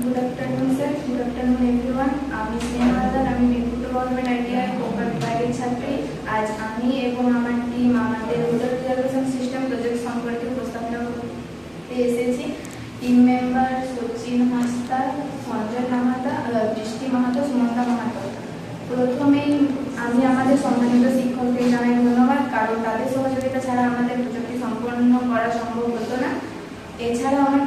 Good afternoon, sir. Good afternoon, everyone. আমি স্নেহা হালদার, আমি Mirpur government ITI কোপার বিভাগের ছাত্রী। আজ আমি এবং আমার টিম আমাদের রুরাল রিজার্ভেশন সিস্টেম প্রজেক্ট সম্পর্কে উপস্থাপনা করতে এসেছি। টিম মেম্বার সচিন হাসদা, সঞ্জয় মাহাতা, বৃষ্টি মাহাতো, সুমন্তা মাহাতো। প্রথমেই আমি আমাদের সম্মানিত শিক্ষকদের জানাই ধন্যবাদ, কারণ তাদের সহযোগিতা ছাড়া আমাদের প্রজেক্টটি সম্পন্ন করা সম্ভব হতো না। এছাড়া আমার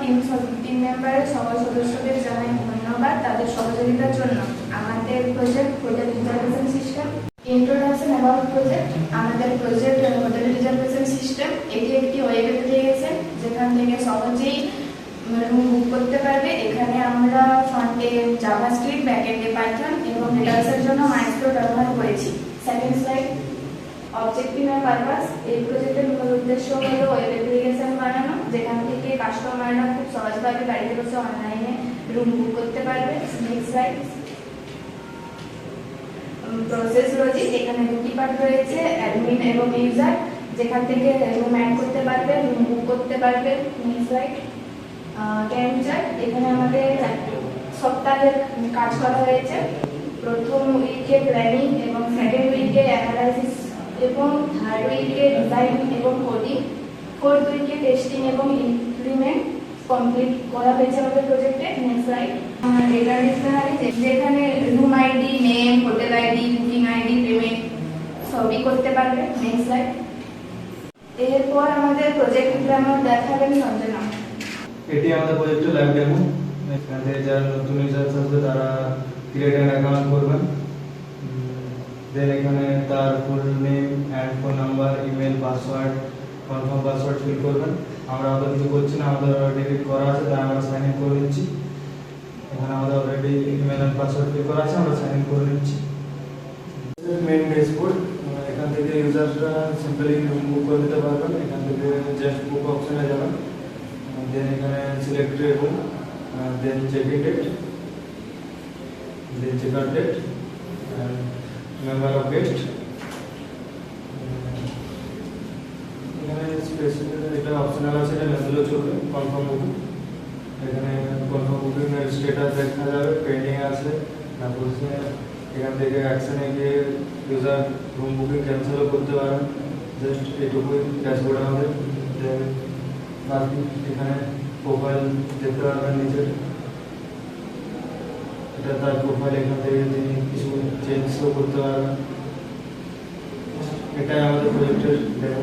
টিম মেম্বারের সকল সদস্যদের জানাই ধন্যবাদ তাদের সহযোগিতার জন্য। আমাদের project hotel reservation system. Introduction about project. আমাদের প্রজেক্ট হোটেল রিজার্ভেশন সিস্টেম। এটি একটি ওয়েব অ্যাপ্লিকেশন যেখান থেকে সহজেই রুম বুক করতে পারবে। এখানে আমরা ফ্রন্টে জাভাস্ক্রিপ্ট, ব্যাকএন্ডে পাইথন এবং ডেটাবেসের জন্য মাইস্ক্রো ব্যবহার করেছি। Second slide. Objective and purpose. এই প্রজেক্টের মূল উদ্দেশ্য হলো ওয়েব অ্যাপ্লিকেশন বানানো, যেখান থেকে কাস্টমাররা খুব সহজভাবে বাড়িতে বসে অনলাইনে রুম বুক করতে পারবে। Next slide. Process logic. এখানে দুটি পার্ট রয়েছে, অ্যাডমিন এবং ইউজার, যেখান থেকে রুম অ্যাড করতে পারবে, রুম বুক করতে পারবে। Next slide. Gantt chart. এখানে আমাদের সপ্তাহের কাজ করা হয়েছে। প্রথম উইকে প্ল্যানিং এবং সেকেন্ড উইকে অ্যানালাইসিস এবং থার্ড উইকে ডিজাইন এবং কোডিং, ফোর্থ উইকে টেস্টিং এবং ইমপ্লিমেন্ট কমপ্লিট করা হয়েছে আমাদের প্রজেক্টে। Next slide. ডেটা ডিকশনারি, যেখানে room ID, name, hotel ID, booking ID, payment সবই করতে পারবে। Next slide. এরপর আমাদের প্রজেক্ট ডেমো দেখাবেন সঞ্জনা। এটি আমাদের প্রজেক্টের লাইভ ডেমো। এখানে যারা নতুন ইউজার্স আসবে তারা ক্রিয়েট অ্যান অ্যাকাউন্ট করবেন। দেন এখানে তার full name and phone number, email, password, confirm password fill করবেন। আমরা আমাদের কিছু করছি না, আমাদের অলরেডি করা আছে, তাই আমরা সাইন ইন করে নিচ্ছি। এখানে আমাদের already email and password fill করা আছে, আমরা সাইন ইন করে নিচ্ছি। Main dashboard. এখান থেকে ইউজাররা সিম্পলি রুম বুক করে নিতে পারবেন। এখান থেকে জাস্ট বুক অপশনে যাবেন, দেন এখানে select room, then check in date, then check out date, member of guest. এখানে স্পেসিফিক এটা অপশনাল আছে, এটা না দিলেও চলবে। Confirm booking. এখানে কনফার্ম বুকিং এর স্ট্যাটাস দেখা যাবে, পেন্ডিং আছে। তারপর এখান থেকে অ্যাকশনে গিয়ে ইউজার রুম বুকিং ক্যান্সেলও করতে পারেন। জাস্ট এইটুকুই ড্যাশবোর্ড আমাদের। দেন বাকি এখানে প্রোফাইল দেখতে পারবেন নিচের, এটা তার প্রোফাইল। এখান থেকে তিনি কিছু চেঞ্জও করতে পারবেন। এটাই আমাদের প্রজেক্টের ডেমো।